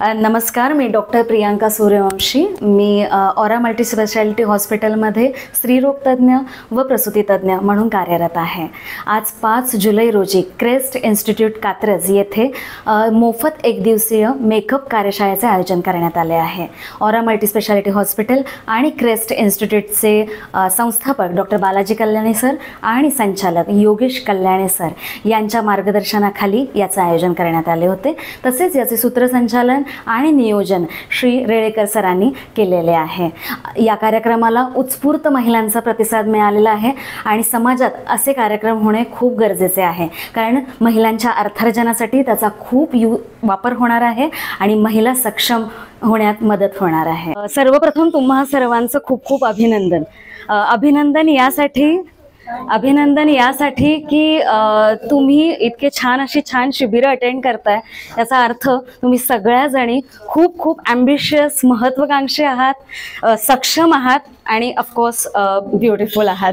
नमस्कार, मी डॉक्टर प्रियांका सूर्यवंशी. मी aura multispeciality हॉस्पिटलमध्ये स्त्रीरोगतज्ञ व प्रसूतीतज्ञ म्हणून कार्यरत आहे. आज 5 जुलै रोजी क्रेस्ट इन्स्टिट्यूट कात्रज येथे मोफत एक दिवसीय मेकअप कार्यशाळेचे आयोजन करण्यात आले आहे. ऑरा मल्टीस्पेशालिटी हॉस्पिटल आणि क्रेस्ट इन्स्टिट्यूटचे संस्थापक डॉक्टर बालाजी कल्याणी सर आणि संचालक योगेश कल्याणी सर यांच्या मार्गदर्शनाखाली याचे आयोजन करण्यात आले होते. तसेच याचे सूत्रसंचालन आणि नियोजन श्री रेळेकर सरांनी केलेले आहे. या कार्यक्रमाला उत्स्फूर्त महिलांचा प्रतिसाद मिळालेला आहे आणि समाजात असे कार्यक्रम होणे खूप गरजेचे आहे, कारण महिलांच्या अर्थार्जनासाठी त्याचा खूप वापर होणार आहे आणि महिला सक्षम होण्यात मदत होणार आहे. सर्वप्रथम तुम्हा सर्वांचं खूप खूप अभिनंदन. अभिनंदन यासाठी की तुम्ही इतके छान शिबिरं अटेंड करताय. याचा अर्थ तुम्ही सगळ्या जणी खूप खूप ॲम्बिशियस, महत्त्वाकांक्षी आहात, सक्षम आहात आणि ऑफकोर्स ब्युटिफुल आहात.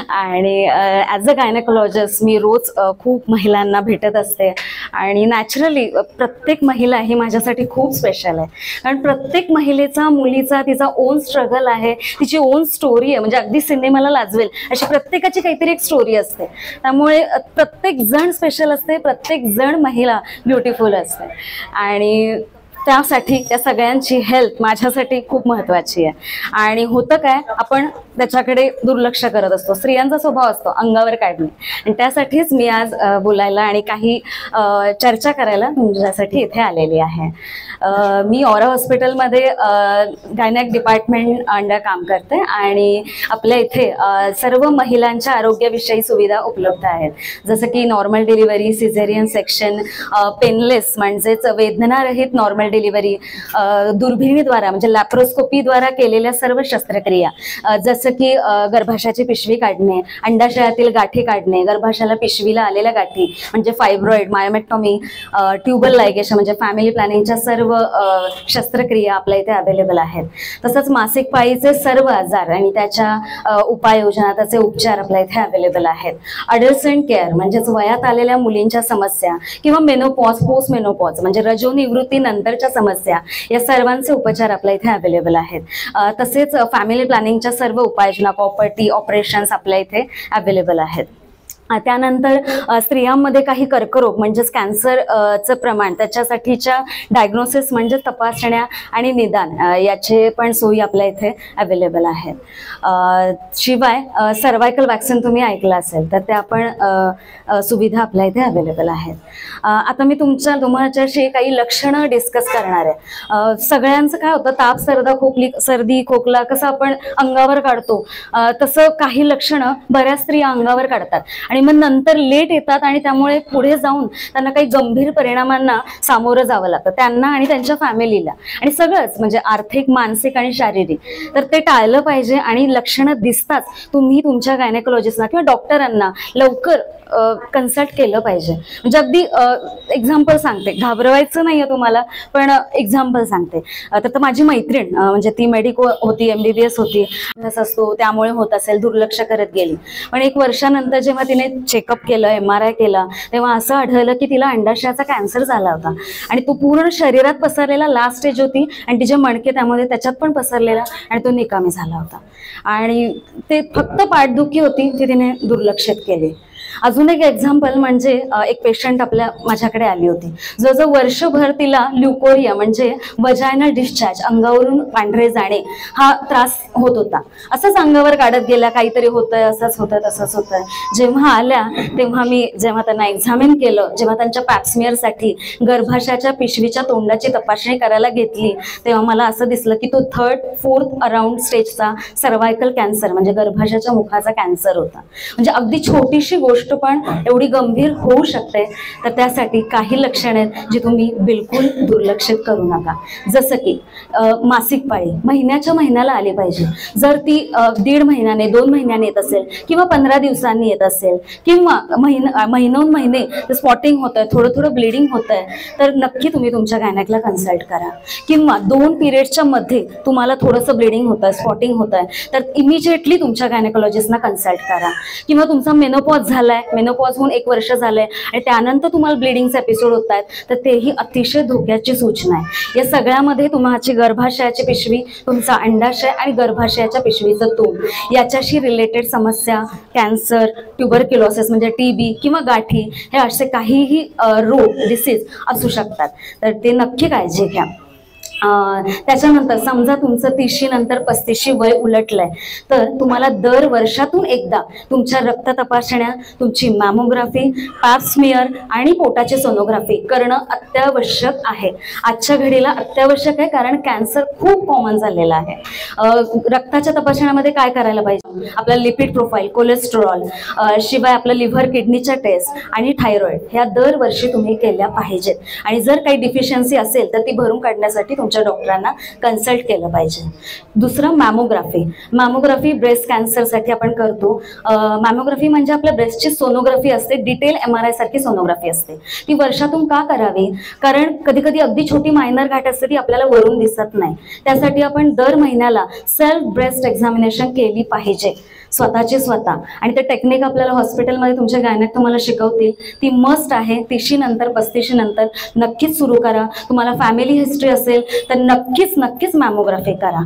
आणि ॲज अ गायनेकोलॉजिस्ट मी रोज खूप महिलांना भेटत असते आणि नॅचरली प्रत्येक महिला ही माझ्यासाठी खूप स्पेशल आहे, कारण प्रत्येक महिलेचा, मुलीचा तिचा ओन स्ट्रगल आहे, तिची ओन स्टोरी आहे. म्हणजे अगदी सिनेमाला लाजवेल अशी प्रत्येकाची काहीतरी एक स्टोरी असते. त्यामुळे प्रत्येक जण स्पेशल असते, प्रत्येक जण महिला ब्युटिफुल असते आणि त्यासाठी त्या सगळ्यांची हेल्थ माझ्यासाठी खूप महत्त्वाची आहे. आणि होतं काय, आपण त्याच्याकडे दुर्लक्ष करत असतो. स्त्रियांचा स्वभाव असतो अंगावर काढणे, आणि त्यासाठीच मी आज बोलायला आणि काही चर्चा करायला तुमच्यासाठी इथे आलेली आहे. मी ऑरा हॉस्पिटलमध्ये गायनेक डिपार्टमेंट अंडर काम करते आणि आपल्या इथे सर्व महिलांच्या आरोग्याविषयी सुविधा उपलब्ध आहेत, जसं की normal delivery, caesarean section, painless म्हणजेच वेदनारहित नॉर्मल डिलिव्हरी, दुर्बिणीद्वारा म्हणजे लॅप्रोस्कोपीद्वारा केलेल्या सर्व शस्त्रक्रिया, जसं की गर्भाशयाची पिशवी काढणे, अंडाशयातील गाठी काढणे, गर्भाशयाला पिशवीला आलेल्या गाठी म्हणजे फायब्रॉइड, मायोमेक्टॉमी, ट्यूबल लायगेशन म्हणजे फॅमिली प्लॅनिंगच्या सर्व शस्त्रक्रिया आपल्या इथे अवेलेबल आहेत. तसंच मासिक पाळीचे सर्व आजार आणि त्याच्या उपाययोजना, त्याचे उपचार आपल्या इथे अवेलेबल आहेत. अडल्संट केअर म्हणजेच वयात आलेल्या मुलींच्या समस्या किंवा मेनोपॉज, पोस्ट मेनोपॉज म्हणजे रजोनिवृत्ती नंतरच्या समस्या, या सर्वांचे उपचार आपल्या इथे अवेलेबल आहेत. तसेच फॅमिली प्लॅनिंगच्या सर्व उपाययोजना, प्रॉपर्टी ऑपरेशन्स आपल्या इथे अवेलेबल आहेत. त्यानंतर स्त्रियांमध्ये काही कर्करोग म्हणजेच कॅन्सरचं प्रमाण, त्याच्यासाठीच्या डायग्नोसिस म्हणजे तपासण्या आणि निदान याचे पण सोयी आपल्या इथे अवेलेबल आहेत. शिवाय सर्वायकल वॅक्सिन तुम्ही ऐकलं असेल तर त्या पण सुविधा आपल्या इथे अवेलेबल आहेत. आता मी तुमच्याशी काही लक्षणं डिस्कस करणार आहे. सगळ्यांचं काय होतं, ताप, सर्दी, खोकला कसं आपण अंगावर काढतो, तसं काही लक्षणं बऱ्याच स्त्रिया अंगावर काढतात आणि मग नंतर लेट येतात आणि त्यामुळे पुढे जाऊन त्यांना काही गंभीर परिणामांना सामोरं जावं लागतं, त्यांना आणि त्यांच्या फॅमिलीला, आणि सगळंच म्हणजे आर्थिक, मानसिक आणि शारीरिक. तर ते टाळलं पाहिजे आणि लक्षणं दिसताच तुम्ही तुमच्या गायनेकोलॉजिस्टना किंवा डॉक्टरांना लवकर कन्सल्ट केलं पाहिजे. म्हणजे अगदी एक्झाम्पल सांगते, घाबरवायचं नाहीये तुम्हाला, पण एक्झाम्पल सांगते. तर माझी मैत्रीण म्हणजे ती मेडिको होती, MBBS होती, असतो त्यामुळे होत असेल, दुर्लक्ष करत गेली. पण 1 वर्षानंतर जेव्हा तिने चेकअप केलं, MRI केला, तेव्हा असं आढळलं की तिला अंडाशयाचा कॅन्सर झाला होता आणि तो पूर्ण शरीरात पसरलेला, लास्ट स्टेज होती आणि तिचे मणके त्यामध्ये त्याच्यात पण पसरलेला आणि तो निकामी झाला होता. आणि ते फक्त पाठदुखी होती, ती तिने दुर्लक्षित केली. अजून एक एक्झाम्पल म्हणजे एक पेशंट माझ्याकडे आली होती, जवळजवळ वर्षभर तिला ल्युकोरिया म्हणजे वजायनल डिस्चार्ज, अंगावरून पांढरे जाणे, हा त्रास होत होता. असंच अंगावर काढत गेला, काहीतरी होतंय, असंच होतंय, तसंच होतंय. जेव्हा आल्या तेव्हा मी जेव्हा त्यांना एक्झामिन केलं, जेव्हा त्यांच्या पॅप्समिअरसाठी गर्भाशयाच्या पिशवीच्या तोंडाची तपासणी करायला घेतली, तेव्हा मला असं दिसलं की तो 3rd, 4th around स्टेजचा cervical cancer म्हणजे गर्भाशयाच्या मुखाचा कॅन्सर होता. म्हणजे अगदी छोटीशी गोष्ट पण एवढी गंभीर होऊ शकते. तर त्यासाठी काही लक्षणे आहेत जी तुम्ही बिलकुल दुर्लक्षित करू नका. जसं की मासिक पाळी महिन्याला आली पाहिजे. जर ती 1.5 महिन्याने, 2 महिन्याने येत असेल किंवा 15 दिवसांनी येत असेल किंवा महिने स्पॉटिंग होत आहे, थोडं ब्लिडिंग होत आहे, तर नक्की तुम्ही तुमच्या गायनेकला कन्सल्ट करा. किंवा 2 पिरियड्सच्या मध्ये तुम्हाला थोडंसं ब्लिडिंग होत आहे, स्पॉटिंग होत आहे, तर इमिजिएटली तुमच्या गायनेकोलॉजिस्टना कन्सल्ट करा. किंवा तुमचा मेनोपॉज झाला झालाय, मेनोपॉज होऊन 1 वर्ष झालंय आणि त्यानंतर तुम्हाला ब्लिडिंगचे एपिसोड होत आहेत, तर तेही अतिशय धोक्याची सूचना आहे. या सगळ्यामध्ये तुमची गर्भाशयाची पिशवी, तुमचा अंडाशय आणि गर्भाशयाच्या पिशवीचं तोंड याच्याशी रिलेटेड समस्या, कॅन्सर, ट्युबरक्युलोसिस म्हणजे TB किंवा गाठी, हे असे काहीही रोग, डिसीज असू शकतात. तर ते नक्की काळजी घ्या. त्याच्यानंतर समजा तुमचं 30शी नंतर 35शी वय उलटलंय, तर तुम्हाला दर वर्षातून एकदा तुमच्या रक्त तपासण्या, तुमची मॅमोग्राफी, पॅप स्मिअर आणि पोटाची सोनोग्राफी करणं अत्यावश्यक आहे. आजच्या घडीला अत्यावश्यक आहे, कारण कॅन्सर खूप कॉमन झालेला आहे. रक्ताच्या तपासण्यामध्ये काय करायला पाहिजे? आपला लिपिड प्रोफाईल, कोलेस्ट्रॉल, शिवाय आपलं लिव्हर किडनीच्या टेस्ट आणि थायरॉइड ह्या दरवर्षी तुम्ही केल्या पाहिजेत. आणि जर काही डिफिशियन्सी असेल तर ती भरून काढण्यासाठी तुमच्या डॉक्टरांना कन्सल्ट केलं पाहिजे. दुसरं मॅमोग्राफी. मॅमोग्राफी ब्रेस्ट कॅन्सरसाठी आपण करतो. मॅमोग्राफी म्हणजे आपल्या ब्रेस्टची सोनोग्राफी असते, डिटेल MRI सारखी सोनोग्राफी असते. ती वर्षातून का करावी? कारण कधी कधी अगदी छोटी मायनर गाठ असते, ती आपल्याला वरून दिसत नाही. त्यासाठी आपण दर महिन्याला सेल्फ ब्रेस्ट एक्झामिनेशन केली पाहिजे, स्वतःची स्वतः. आणि ते टेक्निक आपल्याला हॉस्पिटलमध्ये तुमच्या गायनेक तुम्हाला शिकवतील. ती मस्ट आहे. 30शी नंतर 35शी नंतर नक्कीच सुरू करा. तुम्हाला फॅमिली हिस्ट्री असेल तर नक्कीच मॅमोग्राफी करा.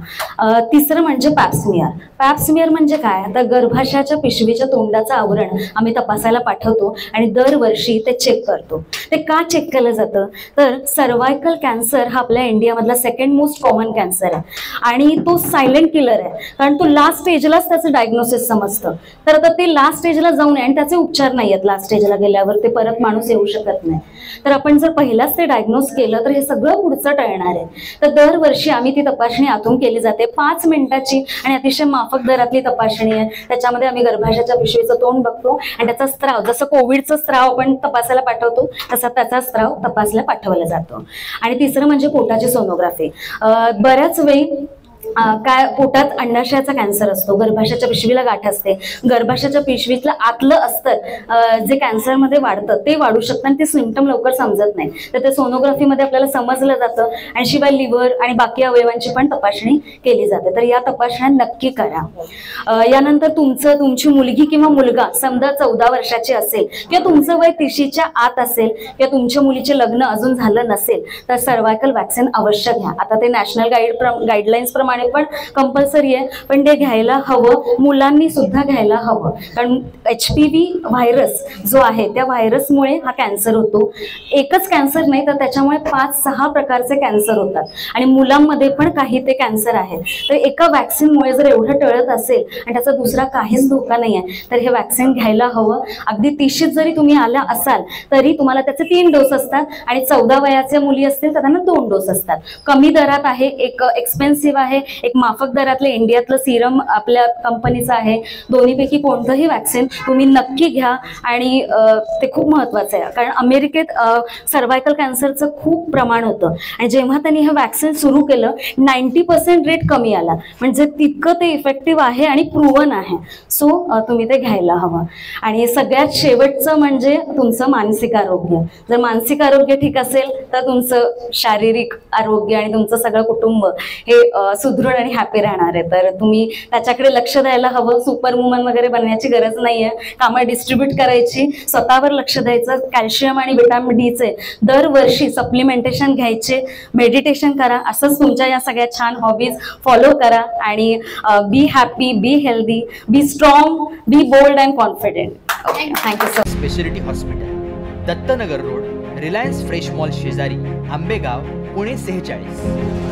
तिसरं म्हणजे पॅप स्मिअर. पॅप स्मिअर म्हणजे काय? तर गर्भाशयाच्या पिशवीच्या तोंडाचं आवरण आम्ही तपासायला पाठवतो आणि दरवर्षी ते चेक करतो. ते का चेक केलं जातं? तर सर्वायकल कॅन्सर हा आपल्या इंडियामधला सेकंड मोस्ट कॉमन कॅन्सर आहे आणि तो सायलेंट किलर आहे, कारण तो लास्ट स्टेजलाच त्याचं डायग्नोसिस समजतं. तर आता ते लास्ट स्टेजला जाऊ नये आणि त्याचे उपचार नाही आहेत. लास्ट स्टेजला गेल्यावर ते परत माणूस येऊ शकत नाही. तर आपण जर पहिलाच ते डायग्नोस केलं तर हे सगळं पुढचं टळणार आहे. तर दरवर्षी आम्ही ती तपासणी आतून केली जाते, 5 मिनिटाची आणि अतिशय माफक दरातली तपासणी आहे. त्याच्यामध्ये आम्ही गर्भाशयाच्या पिशवीचं तोंड बघतो आणि त्याचा स्त्राव, जसं कोविडचा स्त्राव आपण तपासायला पाठवतो तसा त्याचा स्त्राव तपासला पाठवला जातो. आणि तिसरं म्हणजे पोटाची सोनोग्राफी. बऱ्याच वेळी काय पोटात अंडाशयाचा कॅन्सर असतो, गर्भाशयाच्या पिशवीला गाठ असते, गर्भाशयाच्या पिशवीतलं आतलं अस्तर जे कॅन्सरमध्ये वाढतं ते वाढू शकतं आणि ते सिम्पटम लवकर समजत नाही. तर ते सोनोग्राफीमध्ये आपल्याला समजलं जातं आणि शिवाय लिव्हर आणि बाकी अवयवांची पण तपासणी केली जाते. तर या तपासण्या नक्की करा. यानंतर तुमची मुलगी किंवा मुलगा समजा 14 वर्षाची असेल किंवा तुमचं वय 30च्या आत असेल किंवा तुमच्या मुलीचे लग्न अजून झालं नसेल तर सर्वायकल व्हॅक्सिन अवश्य घ्या. आता ते नॅशनल गाईडलाईन्स प्रमाणे पण कंपल्सरी आहे, पण ते घ्यायला हवं. मुलांनी सुद्धा घ्यायला हवं, कारण HPV व्हायरस जो आहे त्या व्हायरसमुळे हा कॅन्सर होतो. एकच कॅन्सर नाही तर त्याच्यामुळे 5-6 प्रकारचे कॅन्सर होतात आणि मुलांमध्ये पण काही ते कॅन्सर आहे. तर एका व्हॅक्सिनमुळे जर एवढं टळत असेल आणि त्याचा दुसरा काहीच धोका नाही आहे तर हे व्हॅक्सिन घ्यायला हवं. अगदी 30शीत जरी तुम्ही आल्या असाल तरी तुम्हाला त्याचे 3 डोस असतात आणि 14 वयाच्या मुली असतील तर त्यांना 2 डोस असतात. कमी दरात आहे, एक एक्सपेन्सिव्ह आहे, एक माफक दरातले इंडियातलं सिरम आपल्या कंपनीचं आहे. दोन्हीपैकी कोणतंही व्हॅक्सिन तुम्ही नक्की घ्या आणि ते खूप महत्त्वाचं आहे, कारण अमेरिकेत सर्वायकल कॅन्सरचं खूप प्रमाण होतं आणि जेव्हा त्यांनी हे व्हॅक्सिन सुरू केलं 90% रेट कमी आला, म्हणजे तितकं ते इफेक्टिव्ह आहे आणि प्रूव्हन आहे. सो तुम्ही ते घ्यायला हवं. आणि सगळ्यात शेवटचं म्हणजे तुमचं मानसिक आरोग्य. जर मानसिक आरोग्य ठीक असेल तर तुमचं शारीरिक आरोग्य आणि तुमचं सगळं कुटुंब हे सुदृढ आणि हॅपी राहणार आहे. तर तुम्ही त्याच्याकडे लक्ष द्यायला हवं. सुपर वुमन वगैरे बनण्याची गरज नाहीये. कामं डिस्ट्रीब्यूट करायची, स्वतःवर लक्ष द्यायचं. कॅल्शियम आणि व्हिटॅमिन डीचे दरवर्षी सप्लिमेंटेशन घ्यायचे, मेडिटेशन करा. असंच तुमच्या या सगळ्या छान हॉबीज फॉलो करा आणि be happy, be healthy, be strong, be bold and confident. Thank you sir. Speciality hospital, Dattanagar road, Reliance fresh mall शेजारी, आंबेगाव, पुणे 46.